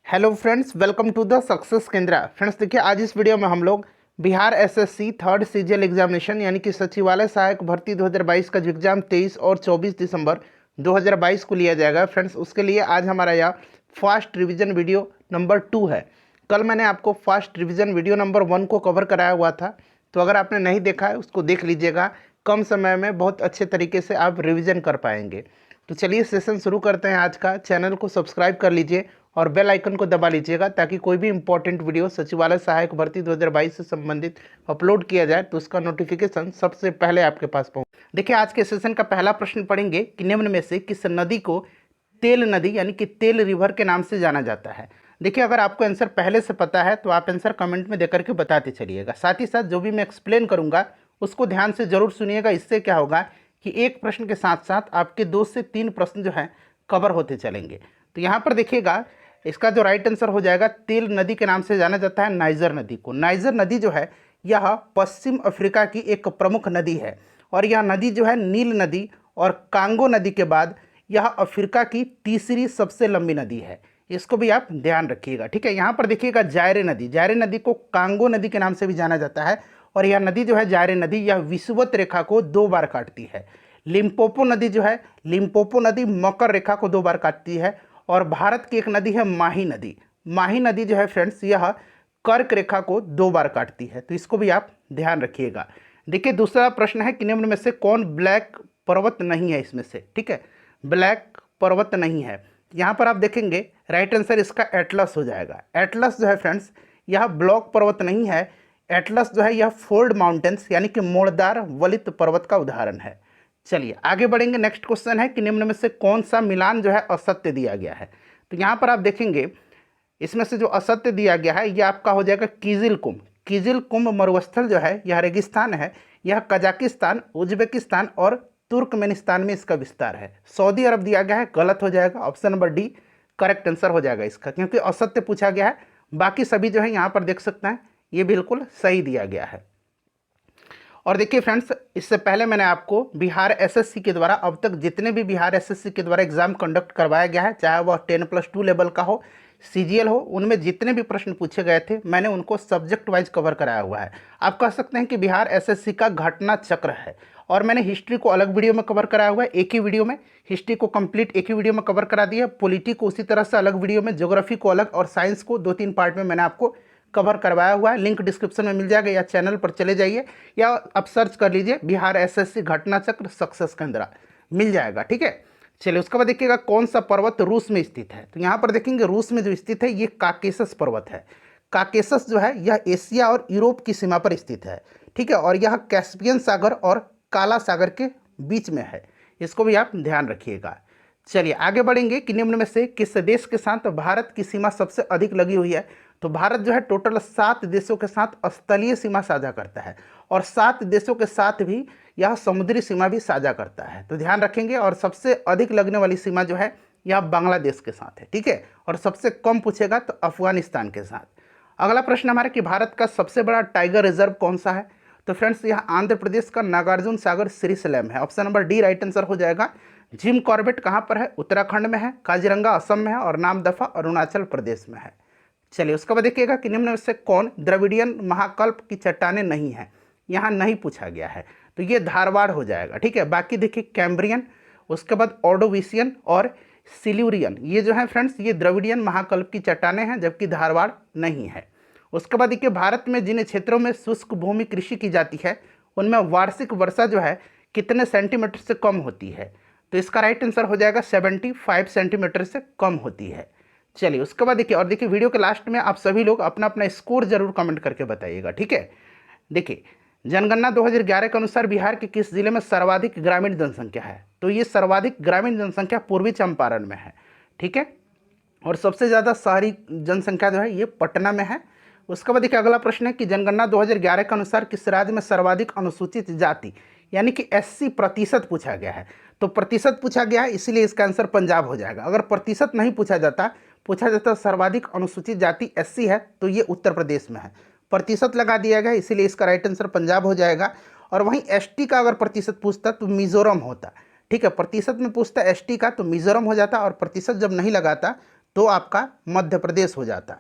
Hello friends, welcome to the success Kendra. Friends देखिए, आज इस वीडियो में हम लोग Bihar SSC third CGL examination यानी कि सचिवालय सहायक भर्ती 2022 का जो एग्जाम 23 और 24 दिसंबर 2022 को लिया जाएगा। फ्रेंड्स उसके लिए आज हमारा यह फास्ट रिवीजन वीडियो नंबर 2 है। कल मैंने आपको फास्ट रिवीजन वीडियो नंबर 1 को कवर कराया हुआ था, तो अगर आपने नहीं देखा है उसको देख लीजिएगा। कम समय में बहुत अच्छे तरीके से आप रिविज़न कर पाएंगे। तो चलिए सेशन शुरू करते हैं आज का। चैनल को सब्सक्राइब कर लीजिए और बेल आइकन को दबा लीजिएगा ताकि कोई भी इंपॉर्टेंट वीडियो सचिवालय सहायक भर्ती 2022 से संबंधित अपलोड किया जाए तो उसका नोटिफिकेशन सबसे पहले आपके पास पहुंचे। देखिए, आज के सेशन का पहला प्रश्न पढ़ेंगे कि निम्न में से किस नदी को तेल नदी यानी कि तेल रिवर के नाम से जाना जाता है। देखिए, अगर आपको आंसर पहले से पता है तो आप आंसर कमेंट में देकर के बताते चलिएगा। साथ ही साथ जो भी मैं एक्सप्लेन करूंगा उसको ध्यान से जरूर सुनिएगा। इससे क्या होगा कि एक प्रश्न के साथ साथ आपके 2 से 3 प्रश्न जो हैं कवर होते चलेंगे। तो यहाँ पर देखिएगा, इसका जो राइट आंसर हो जाएगा, तेल नदी के नाम से जाना जाता है नाइजर नदी को। नाइजर नदी जो है यह पश्चिम अफ्रीका की एक प्रमुख नदी है और यह नदी जो है नील नदी और कांगो नदी के बाद यह अफ्रीका की तीसरी सबसे लंबी नदी है। इसको भी आप ध्यान रखिएगा, ठीक है। यहाँ पर देखिएगा जायरे नदी, जायरे नदी को कांगो नदी के नाम से भी जाना जाता है और यह नदी जो है जायरे नदी यह विषुवत रेखा को 2 बार काटती है। लिम्पोपो नदी जो है, लिम्पोपो नदी मकर रेखा को 2 बार काटती है और भारत की एक नदी है माही नदी। माही नदी जो है फ्रेंड्स यह कर्क रेखा को 2 बार काटती है, तो इसको भी आप ध्यान रखिएगा। देखिए, दूसरा प्रश्न है कि निम्न में से कौन ब्लैक पर्वत नहीं है इसमें से, ठीक है। ब्लैक पर्वत नहीं है, यहाँ पर आप देखेंगे राइट आंसर इसका एटलस हो जाएगा। एटलस जो है फ्रेंड्स यह ब्लॉक पर्वत नहीं है। एटलस जो है यह फोल्ड माउंटेन्स यानी कि मोड़दार वलित पर्वत का उदाहरण है। चलिए आगे बढ़ेंगे। नेक्स्ट क्वेश्चन है कि निम्न में से कौन सा मिलान जो है असत्य दिया गया है। तो यहाँ पर आप देखेंगे इसमें से जो असत्य दिया गया है यह आपका हो जाएगा कीजिल कुंभ। कीजिल कुंभ मरुस्थल जो है यह रेगिस्तान है। यह कजाकिस्तान, उज्बेकिस्तान और तुर्कमेनिस्तान में इसका विस्तार है। सऊदी अरब दिया गया है, गलत हो जाएगा। Option number D correct answer हो जाएगा इसका, क्योंकि असत्य पूछा गया है। बाकी सभी जो है यहाँ पर देख सकते हैं ये बिल्कुल सही दिया गया है। और देखिए फ्रेंड्स, इससे पहले मैंने आपको बिहार एसएससी के द्वारा अब तक जितने भी बिहार एसएससी के द्वारा एग्जाम कंडक्ट करवाया गया है, चाहे वह 10+2 लेवल का हो, सीजीएल हो, उनमें जितने भी प्रश्न पूछे गए थे मैंने उनको सब्जेक्ट वाइज कवर कराया हुआ है। आप कह सकते हैं कि बिहार एसएससी का घटना चक्र है। और मैंने हिस्ट्री को अलग वीडियो में कवर कराया हुआ है, एक ही वीडियो में हिस्ट्री को कंप्लीट एक ही वीडियो में कवर करा दिया। पॉलिटी को उसी तरह से अलग वीडियो में, ज्योग्राफी को अलग और साइंस को 2-3 पार्ट में मैंने आपको कवर करवाया हुआ है। लिंक डिस्क्रिप्शन में मिल जाएगा या चैनल पर चले जाइए या आप सर्च कर लीजिए बिहार एसएससी घटना चक्र सक्सेस केंद्र, मिल जाएगा, ठीक है। चलिए उसके बाद देखिएगा कौन सा पर्वत रूस में स्थित है। तो यहाँ पर देखेंगे रूस में जो स्थित है ये काकेशस पर्वत है। काकेशस जो है यह एशिया और यूरोप की सीमा पर स्थित है, ठीक है। और यह कैस्पियन सागर और काला सागर के बीच में है, इसको भी आप ध्यान रखिएगा। चलिए आगे बढ़ेंगे कि निम्न में से किस देश के साथ भारत की सीमा सबसे अधिक लगी हुई है। तो भारत जो है टोटल 7 देशों के साथ स्थलीय सीमा साझा करता है और 7 देशों के साथ भी यह समुद्री सीमा भी साझा करता है, तो ध्यान रखेंगे। और सबसे अधिक लगने वाली सीमा जो है यह बांग्लादेश के साथ है, ठीक है। और सबसे कम पूछेगा तो अफगानिस्तान के साथ। अगला प्रश्न हमारा कि भारत का सबसे बड़ा टाइगर रिजर्व कौन सा है। तो फ्रेंड्स यह आंध्र प्रदेश का नागार्जुन सागर श्रीशैलम है। Option number D right answer हो जाएगा। जिम कॉर्बेट कहाँ पर है, उत्तराखंड में है। काजीरंगा असम में है और नामदफा अरुणाचल प्रदेश में है। चलिए उसके बाद देखिएगा कि निम्न में से कौन द्रविडियन महाकल्प की चट्टानें नहीं है। यहाँ नहीं पूछा गया है, तो ये धारवाड़ हो जाएगा, ठीक है। बाकी देखिए कैम्ब्रियन, उसके बाद ऑर्डोविशियन और सिल्यूरियन, ये जो है फ्रेंड्स ये द्रविडियन महाकल्प की चट्टानें हैं, जबकि धारवाड़ नहीं है। उसके बाद देखिए भारत में जिन क्षेत्रों में शुष्क भूमि कृषि की जाती है उनमें वार्षिक वर्षा जो है कितने सेंटीमीटर से कम होती है। तो इसका राइट आंसर हो जाएगा 75 सेंटीमीटर से कम होती है। चलिए उसके बाद देखिए, और देखिए वीडियो के लास्ट में आप सभी लोग अपना अपना स्कोर जरूर कमेंट करके बताइएगा, ठीक है। देखिए जनगणना 2011 के अनुसार बिहार के किस जिले में सर्वाधिक ग्रामीण जनसंख्या है। तो ये सर्वाधिक ग्रामीण जनसंख्या पूर्वी चंपारण में है, ठीक है। और सबसे ज़्यादा शहरी जनसंख्या जो है ये पटना में है। उसके बाद देखिए अगला प्रश्न है कि जनगणना 2011 के अनुसार किस राज्य में सर्वाधिक अनुसूचित जाति यानी कि एससी प्रतिशत पूछा गया है। तो प्रतिशत पूछा गया है इसीलिए इसका आंसर पंजाब हो जाएगा। अगर प्रतिशत नहीं पूछा जाता सर्वाधिक अनुसूचित जाति एससी है तो ये उत्तर प्रदेश में है। प्रतिशत लगा दिया गया इसीलिए इसका राइट आंसर पंजाब हो जाएगा। और वहीं एसटी का अगर प्रतिशत पूछता तो मिजोरम होता, ठीक है। प्रतिशत में पूछता एसटी का तो मिजोरम हो जाता और प्रतिशत जब नहीं लगाता तो आपका मध्य प्रदेश हो जाता।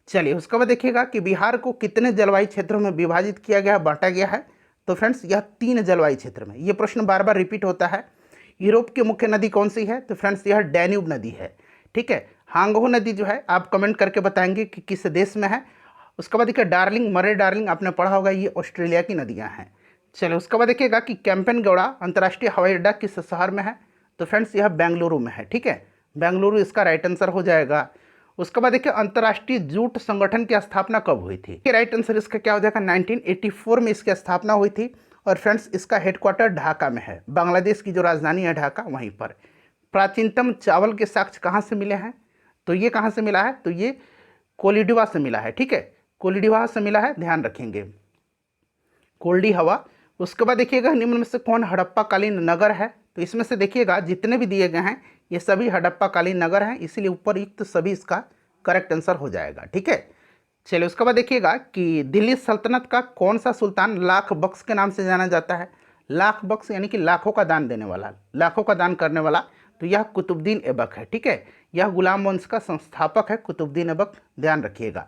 चलिए उसके बाद देखिएगा कि बिहार को कितने जलवायु क्षेत्रों में विभाजित किया गया, बांटा गया है। तो फ्रेंड्स यह 3 जलवायु क्षेत्र में। ये प्रश्न बार बार रिपीट होता है। यूरोप की मुख्य नदी कौन सी है? तो फ्रेंड्स यह डैन्यूब नदी है। ठीक है, हांगहो नदी जो है आप कमेंट करके बताएंगे कि किस देश में है। उसके बाद देखिए डार्लिंग, मरे डार्लिंग आपने पढ़ा होगा, ये ऑस्ट्रेलिया की नदियाँ हैं। चलिए उसके बाद देखिएगा कि कैंपेनगौड़ा अंतर्राष्ट्रीय हवाई अड्डा किस शहर में है? तो फ्रेंड्स यह बेंगलुरु में है। ठीक है, बेंगलुरु इसका राइट आंसर हो जाएगा। उसके बाद देखिए अंतर्राष्ट्रीय जूट संगठन की स्थापना कब हुई थी? राइट आंसर इसका क्या हो जाएगा? 1984 में इसकी स्थापना हुई थी। और फ्रेंड्स इसका हेडक्वार्टर ढाका में है। बांग्लादेश की जो राजधानी है ढाका, वहीं पर। प्राचीनतम चावल के साक्ष्य कहाँ से मिले हैं? तो ये कहाँ से मिला है? तो ये कोलिडिवा से मिला है। ठीक है, कोलिडिवा से मिला है, ध्यान रखेंगे, कोल्डी हवा। उसके बाद देखिएगा निम्न में से कौन हड़प्पा कालीन नगर है? तो इसमें से देखिएगा जितने भी दिए गए हैं ये सभी हड़प्पा कालीन नगर हैं, इसीलिए उपरयुक्त सभी इसका करेक्ट आंसर हो जाएगा। ठीक है, चलिए उसके बाद देखिएगा कि दिल्ली सल्तनत का कौन सा सुल्तान लाख बख्श के नाम से जाना जाता है? लाख बख्श यानी कि लाखों का दान देने वाला, लाखों का दान करने वाला। तो यह कुतुबुद्दीन ऐबक है। ठीक है, यह गुलाम वंश का संस्थापक है, कुतुबुद्दीन ऐबक, ध्यान रखिएगा।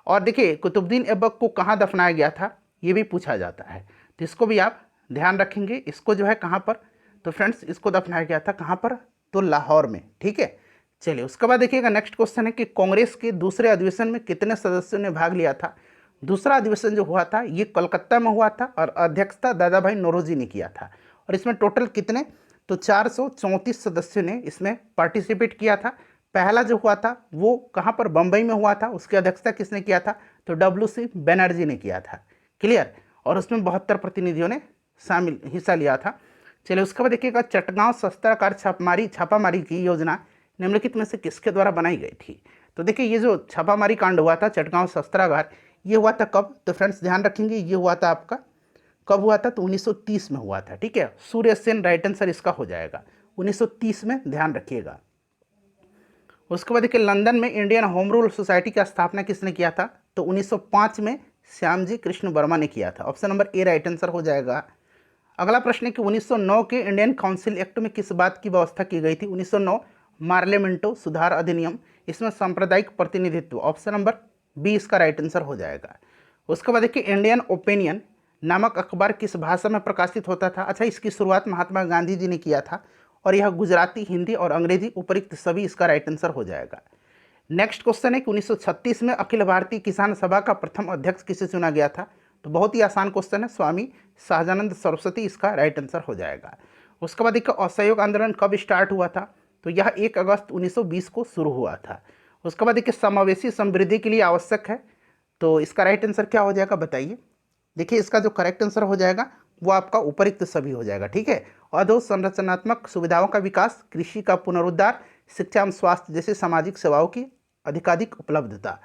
और देखिए कुतुबुद्दीन ऐबक को कहाँ दफनाया गया था, ये भी पूछा जाता है, तो इसको भी आप ध्यान रखेंगे। इसको जो है कहाँ पर? तो फ्रेंड्स इसको दफनाया गया था कहाँ पर? तो लाहौर में। ठीक है, चलिए उसके बाद देखिएगा नेक्स्ट क्वेश्चन है कि कांग्रेस के दूसरे अधिवेशन में कितने सदस्यों ने भाग लिया था? दूसरा अधिवेशन जो हुआ था ये कोलकाता में हुआ था और अध्यक्षता दादा भाई नौरोजी ने किया था। और इसमें टोटल कितने? तो 434 सदस्यों ने इसमें पार्टिसिपेट किया था। पहला जो हुआ था वो कहाँ पर? बम्बई में हुआ था। उसकी अध्यक्षता किसने किया था? तो WC बनर्जी ने किया था। क्लियर, और उसमें 72 प्रतिनिधियों ने शामिल हिस्सा लिया था। चलिए उसके बाद देखिएगा चटगांव शस्त्रागार छापामारी की योजना निम्नलिखित में से किसके द्वारा बनाई गई थी? तो देखिए ये जो छापामारी कांड हुआ था चटगांव शस्त्रागार, ये हुआ था कब? तो फ्रेंड्स ध्यान रखेंगे ये हुआ था आपका कब हुआ था? तो 1930 में हुआ था। ठीक है, सूर्य सेन राइट आंसर इसका हो जाएगा 1930 में, ध्यान रखिएगा। उसके बाद देखिए लंदन में इंडियन होम रूल सोसाइटी की स्थापना किसने किया था? तो 1905 में श्यामजी कृष्ण वर्मा ने किया था। Option number A right answer हो जाएगा। अगला प्रश्न है कि 1909 के इंडियन काउंसिल एक्ट में किस बात की व्यवस्था की गई थी? 1909 मार्लेमेंटो सुधार अधिनियम, इसमें सांप्रदायिक प्रतिनिधित्व। ऑप्शन नंबर बी इसका राइट आंसर हो जाएगा। उसके बाद देखिए इंडियन ओपिनियन नामक अखबार किस भाषा में प्रकाशित होता था? अच्छा, इसकी शुरुआत महात्मा गांधी जी ने किया था और यह गुजराती, हिंदी और अंग्रेजी उपयुक्त सभी इसका राइट आंसर हो जाएगा। नेक्स्ट क्वेश्चन है कि 1936 में अखिल भारतीय किसान सभा का प्रथम अध्यक्ष किसे चुना गया था? तो बहुत ही आसान क्वेश्चन है, स्वामी सहजानंद सरस्वती इसका राइट आंसर हो जाएगा। उसके बाद देखिए असहयोग आंदोलन कब स्टार्ट हुआ था? तो यह 1 अगस्त 1920 को शुरू हुआ था। उसके बाद देखिए समावेशी समृद्धि के लिए आवश्यक है, तो इसका राइट आंसर क्या हो जाएगा बताइए? देखिए इसका जो करेक्ट आंसर हो जाएगा वो आपका उपयुक्त सभी हो जाएगा। ठीक है, अधोसंरचनात्मक सुविधाओं का विकास, कृषि का पुनरुद्धार, शिक्षा एवं स्वास्थ्य जैसे सामाजिक सेवाओं की अधिकाधिक उपलब्धता,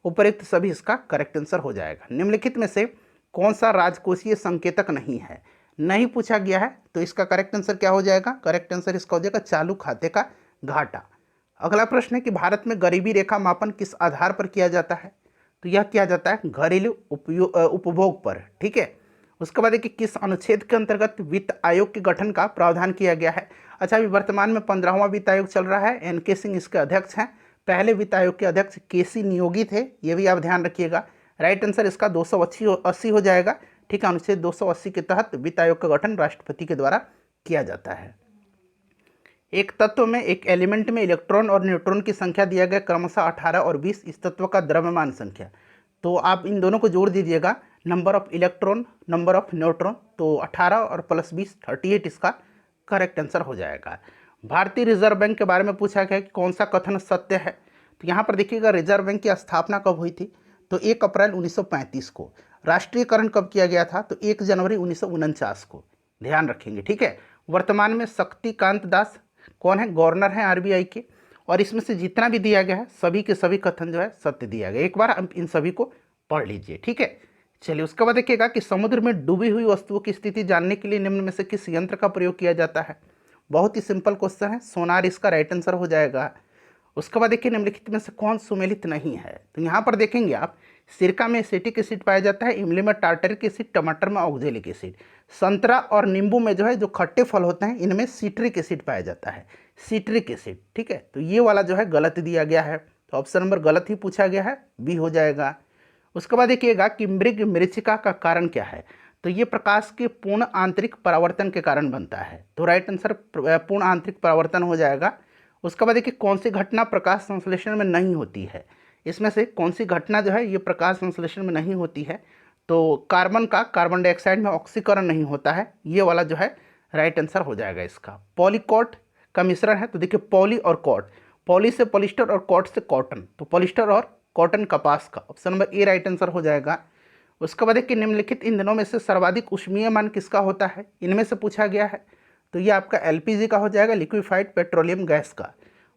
उपयुक्त सभी इसका करेक्ट आंसर हो जाएगा। निम्नलिखित में से कौन सा राजकोषीय संकेतक नहीं है? नहीं पूछा गया है, तो इसका करेक्ट आंसर क्या हो जाएगा? करेक्ट आंसर इसका हो जाएगा चालू खाते का घाटा। अगला प्रश्न है कि भारत में गरीबी रेखा मापन किस आधार पर किया जाता है? तो यह किया जाता है घरेलू उपभोग पर। ठीक है, उसके बाद देखिए किस अनुच्छेद के अंतर्गत वित्त आयोग के गठन का प्रावधान किया गया है? अच्छा, अभी वर्तमान में 15वां वित्त आयोग चल रहा है, NK सिंह इसके अध्यक्ष हैं। पहले वित्त आयोग के अध्यक्ष KC नियोगी थे, ये भी आप ध्यान रखिएगा। राइट आंसर इसका 280 हो जाएगा। ठीक है, अनुच्छेद 280 के तहत वित्त आयोग का गठन राष्ट्रपति के द्वारा किया जाता है। एक तत्व में, एक एलिमेंट में इलेक्ट्रॉन और न्यूट्रॉन की संख्या दिया गया क्रमशः 18 और 20, इस तत्व का द्रव्यमान संख्या। तो आप इन दोनों को जोड़ दीजिएगा, number of electron, number of neutron, तो 18 और प्लस 20 38 इसका करेक्ट आंसर हो जाएगा। भारतीय रिजर्व बैंक के बारे में पूछा गया कि कौन सा कथन सत्य है? तो यहाँ पर देखिएगा रिजर्व बैंक की स्थापना कब हुई थी? तो 1 अप्रैल 1935 को। राष्ट्रीयकरण कब किया गया था? तो 1 जनवरी 1949 को, ध्यान रखेंगे। ठीक है, वर्तमान में शक्तिकांत दास कौन है? गवर्नर हैं RBI के। और इसमें से जितना भी दिया गया है सभी के सभी कथन जो है सत्य दिया गया। एक बार आप इन सभी को पढ़ लीजिए। ठीक है, चलिए उसके बाद देखिएगा कि समुद्र में डूबी हुई वस्तुओं की स्थिति जानने के लिए निम्न में से किस यंत्र का प्रयोग किया जाता है? बहुत ही सिंपल क्वेश्चन है, सोनार इसका राइट आंसर हो जाएगा। उसके बाद देखिए निम्नलिखित में से कौन सुमेलित नहीं है? तो यहाँ पर देखेंगे आप सिरका में एसिटिक एसिड पाया जाता है, इमली में टार्टरिक एसिड, टमाटर में ऑक्जेलिक एसिड। संतरा और नींबू में जो है जो खट्टे फल होते हैं इनमें सिट्रिक एसिड पाया जाता है, सिट्रिक एसिड। ठीक है, तो ये वाला जो है गलत दिया गया है, तो ऑप्शन नंबर गलत ही पूछा गया है, बी हो जाएगा। उसके बाद देखिएगा कि मृग मरीचिका का कारण क्या है, तो ये प्रकाश के पूर्ण आंतरिक परावर्तन के कारण बनता है, तो राइट आंसर पूर्ण आंतरिक परावर्तन हो जाएगा। उसके बाद देखिए कौन सी घटना प्रकाश संश्लेषण में नहीं होती है, इसमें से कौन सी घटना जो है ये प्रकाश संश्लेषण में नहीं होती है, तो कार्बन का कार्बन डाइऑक्साइड में ऑक्सीकरण नहीं होता है, ये वाला जो है राइट आंसर हो जाएगा इसका। पॉलीकॉट का मिश्रण है, तो देखिए पॉली और कॉट, पॉली से पॉलिस्टर और कॉट से कॉटन, तो पॉलिस्टर और कॉटन कपास का, option number A right answer हो जाएगा। उसके बाद देखिए निम्नलिखित ईंधनों में से सर्वाधिक ऊष्मीयमान किसका होता है, इनमें से पूछा गया है, तो ये आपका एलपीजी का हो जाएगा, लिक्विफाइड पेट्रोलियम गैस का।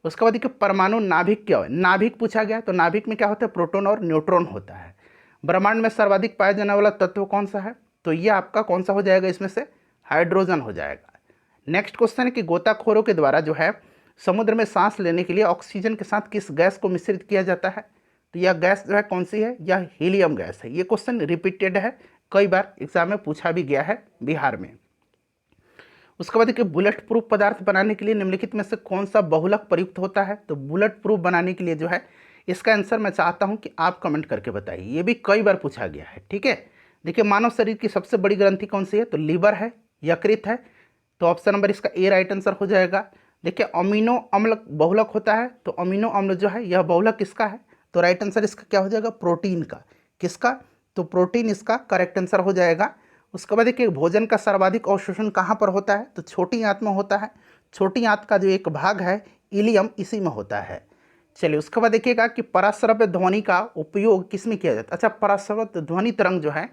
उसके बाद देखिए परमाणु नाभिक क्या है, नाभिक पूछा गया, तो नाभिक में क्या होता है, प्रोटॉन और न्यूट्रॉन होता है। ब्रह्मांड में सर्वाधिक पाया जाने वाला तत्व कौन सा है, तो ये आपका कौन सा हो जाएगा, इसमें से हाइड्रोजन हो जाएगा। नेक्स्ट क्वेश्चन है कि गोताखोरों के द्वारा जो है समुद्र में सांस लेने के लिए ऑक्सीजन के साथ किस गैस को मिश्रित किया जाता है, तो यह गैस जो है कौन सी है, यह हीलियम गैस है। ये क्वेश्चन रिपीटेड है, कई बार एग्जाम में पूछा भी गया है बिहार में। उसके बाद देखिए बुलेट प्रूफ पदार्थ बनाने के लिए निम्नलिखित में से कौन सा बहुलक प्रयुक्त होता है, तो बुलेट प्रूफ बनाने के लिए जो है इसका आंसर मैं चाहता हूं कि आप कमेंट करके बताइए, ये भी कई बार पूछा गया है। ठीक है, देखिए मानव शरीर की सबसे बड़ी ग्रंथि कौन सी है, तो लीवर है, यकृत है, तो ऑप्शन नंबर इसका ए राइट आंसर हो जाएगा। देखिए अमीनो अम्ल बहुलक होता है, तो अमीनो अम्ल जो है यह बहुलक किसका है, तो राइट आंसर इसका क्या हो जाएगा, प्रोटीन का। किसका, तो प्रोटीन इसका करेक्ट आंसर हो जाएगा। उसके बाद देखिए भोजन का सर्वाधिक अवशोषण कहाँ पर होता है, तो छोटी आंत में होता है, छोटी आंत का जो एक भाग है इलियम, इसी में होता है। चलिए उसके बाद देखिएगा कि पराश्रव्य ध्वनि का उपयोग किस में किया जाता है। अच्छा, पराश्रव्य ध्वनि तरंग जो है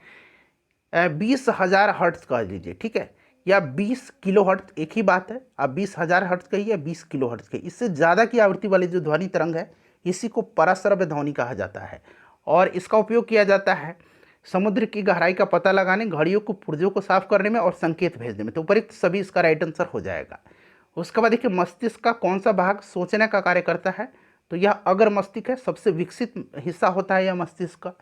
20,000 हर्ट्ज कह लीजिए, ठीक है, या 20 किलो हर्ट्ज, एक ही बात है, आप 20,000 हर्ट्ज कहिए या 20 किलो हर्ट्ज कहिए, इससे ज़्यादा की आवृत्ति वाली जो ध्वनि तरंग है इसी को पराश्रव्य ध्वनि कहा जाता है। और इसका उपयोग किया जाता है समुद्र की गहराई का पता लगाने, घड़ियों को पुर्जों को साफ करने में और संकेत भेजने में, तो उपयुक्त सभी इसका राइट आंसर हो जाएगा। उसके बाद देखिए मस्तिष्क का कौन सा भाग सोचने का कार्य करता है, तो यह अगर मस्तिष्क है, सबसे विकसित हिस्सा होता है यह मस्तिष्क का।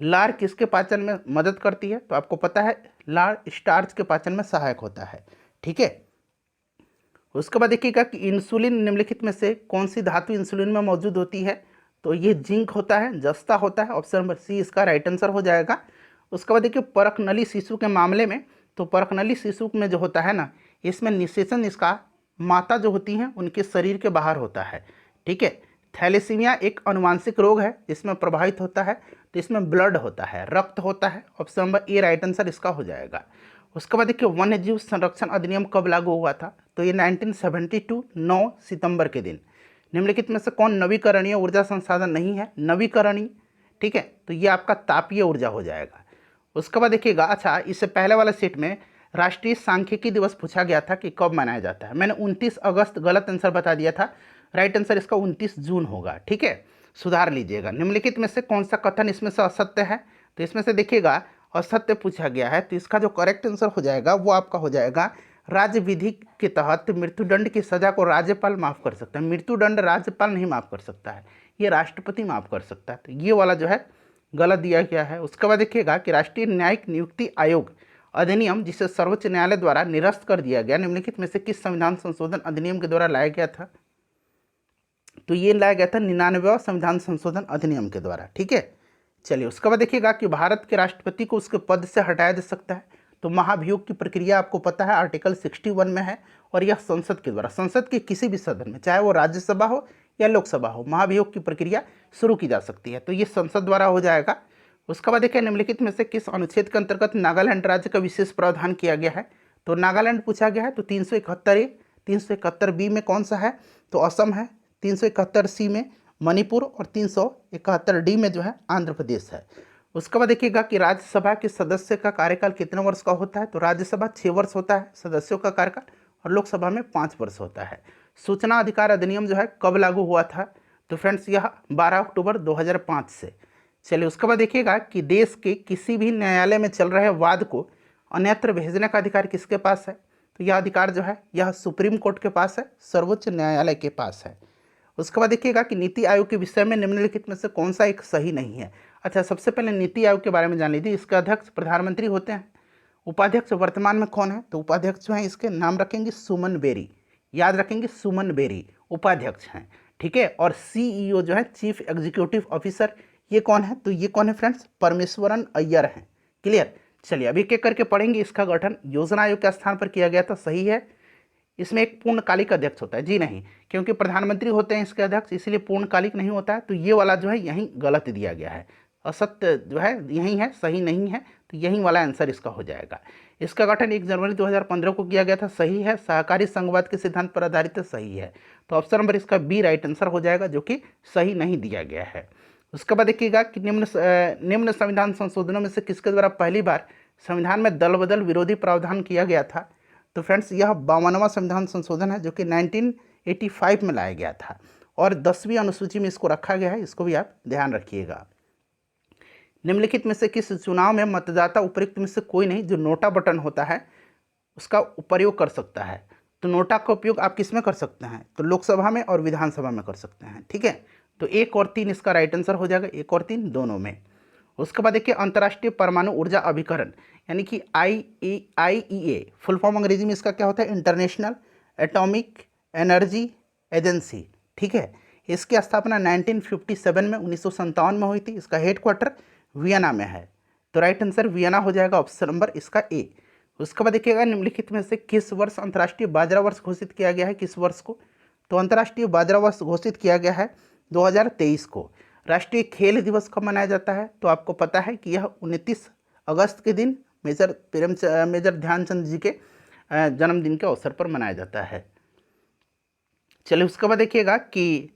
लार किसके पाचन में मदद करती है, तो आपको पता है लार स्टार्च के पाचन में सहायक होता है। ठीक है, उसके बाद देखिएगा कि इंसुलिन निम्नलिखित में से कौन सी धातु इंसुलिन में मौजूद होती है, तो ये जिंक होता है, जस्ता होता है, ऑप्शन नंबर सी इसका राइट आंसर हो जाएगा। उसके बाद देखिए परखनली शिशु के मामले में, तो परखनली शिशु में जो होता है ना, इसमें निषेचन इसका माता जो होती हैं उनके शरीर के बाहर होता है। ठीक है, थैलेसीमिया एक अनुवांशिक रोग है, इसमें प्रभावित होता है, तो इसमें ब्लड होता है, रक्त होता है, option number A right answer इसका हो जाएगा। उसके बाद देखिए वन्य जीव संरक्षण अधिनियम कब लागू हुआ था, तो ये 1972 9 सितंबर के दिन। निम्नलिखित में से कौन नवीकरणीय ऊर्जा संसाधन नहीं है, नवीकरणीय, ठीक है, तो ये आपका तापीय ऊर्जा हो जाएगा। उसके बाद देखिएगा, अच्छा इससे पहले वाले सेट में राष्ट्रीय सांख्यिकी दिवस पूछा गया था कि कब मनाया जाता है, मैंने 29 अगस्त गलत आंसर बता दिया था, राइट आंसर इसका 29 जून होगा। ठीक है, सुधार लीजिएगा। निम्नलिखित में से कौन सा कथन इसमें से असत्य है, तो इसमें से देखिएगा असत्य पूछा गया है, तो इसका जो करेक्ट आंसर हो जाएगा वो आपका हो जाएगा राज्य विधि के तहत मृत्युदंड की सजा को राज्यपाल माफ कर सकता है, मृत्युदंड राज्यपाल नहीं माफ कर सकता है, ये राष्ट्रपति माफ कर सकता है, तो ये वाला जो है गलत दिया गया है। उसके बाद देखिएगा कि राष्ट्रीय न्यायिक नियुक्ति आयोग अधिनियम जिसे सर्वोच्च न्यायालय द्वारा निरस्त कर दिया गया, निम्नलिखित में से किस संविधान संशोधन अधिनियम के द्वारा लाया गया था, तो ये लाया गया था 99वां संविधान संशोधन अधिनियम के द्वारा। ठीक है, चलिए उसके बाद देखिएगा कि भारत के राष्ट्रपति को उसके पद से हटाया जा सकता है, तो महाभियोग की प्रक्रिया आपको पता है आर्टिकल 61 में है, और यह संसद के द्वारा, संसद के किसी भी सदन में, चाहे वो राज्यसभा हो या लोकसभा हो, महाभियोग की प्रक्रिया शुरू की जा सकती है, तो ये संसद द्वारा हो जाएगा। उसके बाद देखिए निम्नलिखित में से किस अनुच्छेद के अंतर्गत नागालैंड राज्य का विशेष प्रावधान किया गया है, तो नागालैंड पूछा गया है, तो 371 ए, 371 बी में कौन सा है, तो असम है, 371 सी में मणिपुर, और 371 डी में जो है आंध्र प्रदेश है। उसके बाद देखिएगा कि राज्यसभा के सदस्य का कार्यकाल कितने वर्ष का होता है, तो राज्यसभा 6 वर्ष होता है सदस्यों का कार्यकाल, और लोकसभा में 5 वर्ष होता है। सूचना अधिकार अधिनियम जो है कब लागू हुआ था, तो फ्रेंड्स यह 12 अक्टूबर 2005 से। चलिए उसके बाद देखिएगा कि देश के किसी भी न्यायालय में चल रहे वाद को अन्यत्र भेजने का अधिकार किसके पास है, तो यह अधिकार जो है यह सुप्रीम कोर्ट के पास है, सर्वोच्च न्यायालय के पास है। उसके बाद देखिएगा कि नीति आयोग के विषय में निम्नलिखित में से कौन सा एक सही नहीं है। अच्छा, सबसे पहले नीति आयोग के बारे में जान लीजिए। इसके अध्यक्ष प्रधानमंत्री होते हैं। उपाध्यक्ष वर्तमान में कौन है? तो उपाध्यक्ष जो है इसके नाम रखेंगे सुमन बेरी, याद रखेंगे सुमन बेरी उपाध्यक्ष हैं, ठीक है। और सीईओ जो है चीफ एग्जीक्यूटिव ऑफिसर, ये कौन है? तो ये कौन है फ्रेंड्स? परमेश्वरन अय्यर हैं। क्लियर। चलिए अभी एक एक करके पढ़ेंगे। इसका गठन योजना आयोग के स्थान पर किया गया था, सही है। इसमें एक पूर्णकालिक अध्यक्ष होता है, जी नहीं, क्योंकि प्रधानमंत्री होते हैं इसके अध्यक्ष, इसलिए पूर्णकालिक नहीं होता है। तो ये वाला जो है यहीं गलत दिया गया है, असत्य जो है यही है, सही नहीं है। तो यही वाला आंसर इसका हो जाएगा। इसका गठन 1 जनवरी 2015 को किया गया था, सही है। सहकारी संघवाद के सिद्धांत पर आधारित है, सही है। तो ऑप्शन नंबर इसका बी राइट आंसर हो जाएगा, जो कि सही नहीं दिया गया है। उसके बाद देखिएगा कि निम्न संविधान संशोधनों में से किसके द्वारा पहली बार संविधान में दल बदल विरोधी प्रावधान किया गया था? तो फ्रेंड्स यह 52वां संविधान संशोधन है, जो कि 1985 में लाया गया था और 10वीं अनुसूची में इसको रखा गया है, इसको भी आप ध्यान रखिएगा। निम्नलिखित में से किस चुनाव में मतदाता उपयुक्त में से कोई नहीं जो नोटा बटन होता है उसका प्रयोग कर सकता है? तो नोटा का उपयोग आप किस में कर सकते हैं? तो लोकसभा में और विधानसभा में कर सकते हैं, ठीक है। तो 1 और 3 इसका राइट आंसर हो जाएगा, 1 और 3 दोनों में। उसके बाद देखिए अंतर्राष्ट्रीय परमाणु ऊर्जा अभिकरण यानी कि IAEA, फुल फॉर्म अंग्रेजी में इसका क्या होता है? इंटरनेशनल एटॉमिक एनर्जी एजेंसी, ठीक है। इसकी स्थापना 1957 में 1957 में हुई थी। इसका हेडक्वार्टर वियना में है। तो राइट आंसर वियना हो जाएगा, ऑप्शन नंबर इसका ए। उसके बाद देखिएगा निम्नलिखित में से किस वर्ष अंतर्राष्ट्रीय बाजरा वर्ष घोषित किया गया है? किस वर्ष को? तो अंतर्राष्ट्रीय बाजरा वर्ष घोषित किया गया है 2023 को। राष्ट्रीय खेल दिवस कब मनाया जाता है? तो आपको पता है कि यह 29 अगस्त के दिन मेजर ध्यानचंद जी के जन्मदिन के अवसर पर मनाया जाता है। चलिए उसके बाद देखिएगा कि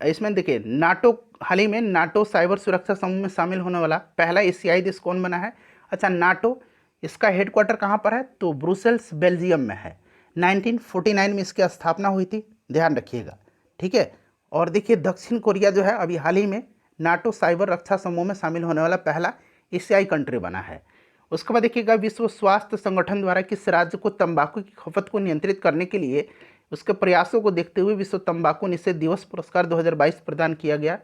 इसमें देखिए नाटो, हाल ही में नाटो साइबर सुरक्षा समूह में शामिल होने वाला पहला एशियाई देश कौन बना है? अच्छा, नाटो इसका हेडक्वार्टर कहाँ पर है? तो ब्रुसेल्स बेल्जियम में है। 1949 में इसकी स्थापना हुई थी, ध्यान रखिएगा, ठीक है। और देखिए दक्षिण कोरिया जो है अभी हाल ही में नाटो साइबर रक्षा समूह में शामिल होने वाला पहला एशियाई कंट्री बना है। उसके बाद देखिएगा विश्व स्वास्थ्य संगठन द्वारा किस राज्य को तंबाकू की खपत को नियंत्रित करने के लिए उसके प्रयासों को देखते हुए विश्व तंबाकू निषेध दिवस पुरस्कार 2022 प्रदान किया गया?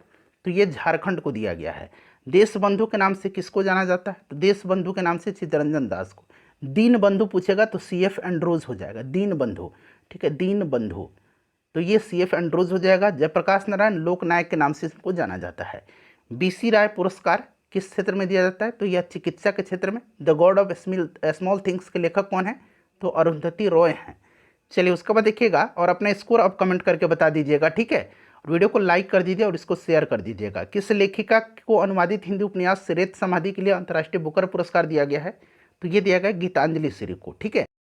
तो ये झारखंड को दिया गया है। देश बंधु के नाम से किसको जाना जाता है? तो देश बंधु के नाम से चित्तरंजन दास को। दीन बंधु पूछेगा तो CF एंड्रोज हो जाएगा, दीन बंधु, ठीक है, दीन बंधु। तो ये CF एंड्रोज हो जाएगा। जयप्रकाश नारायण लोकनायक के नाम से इसको जाना जाता है। BC राय पुरस्कार किस क्षेत्र में दिया जाता है? तो यह चिकित्सा के क्षेत्र में। The God of small things के लेखक कौन है? तो अरुंधति रॉय हैं। चलिए उसके बाद देखिएगा और अपना स्कोर अब कमेंट करके बता दीजिएगा, ठीक है। और वीडियो को लाइक कर दीजिए और इसको शेयर कर दीजिएगा। किस लेखिका को अनुवादित हिंदी उपन्यास रेत समाधि के लिए अंतर्राष्ट्रीय बुकर पुरस्कार दिया गया है? तो ये दिया गया गीतांजलि श्री को, ठीक है।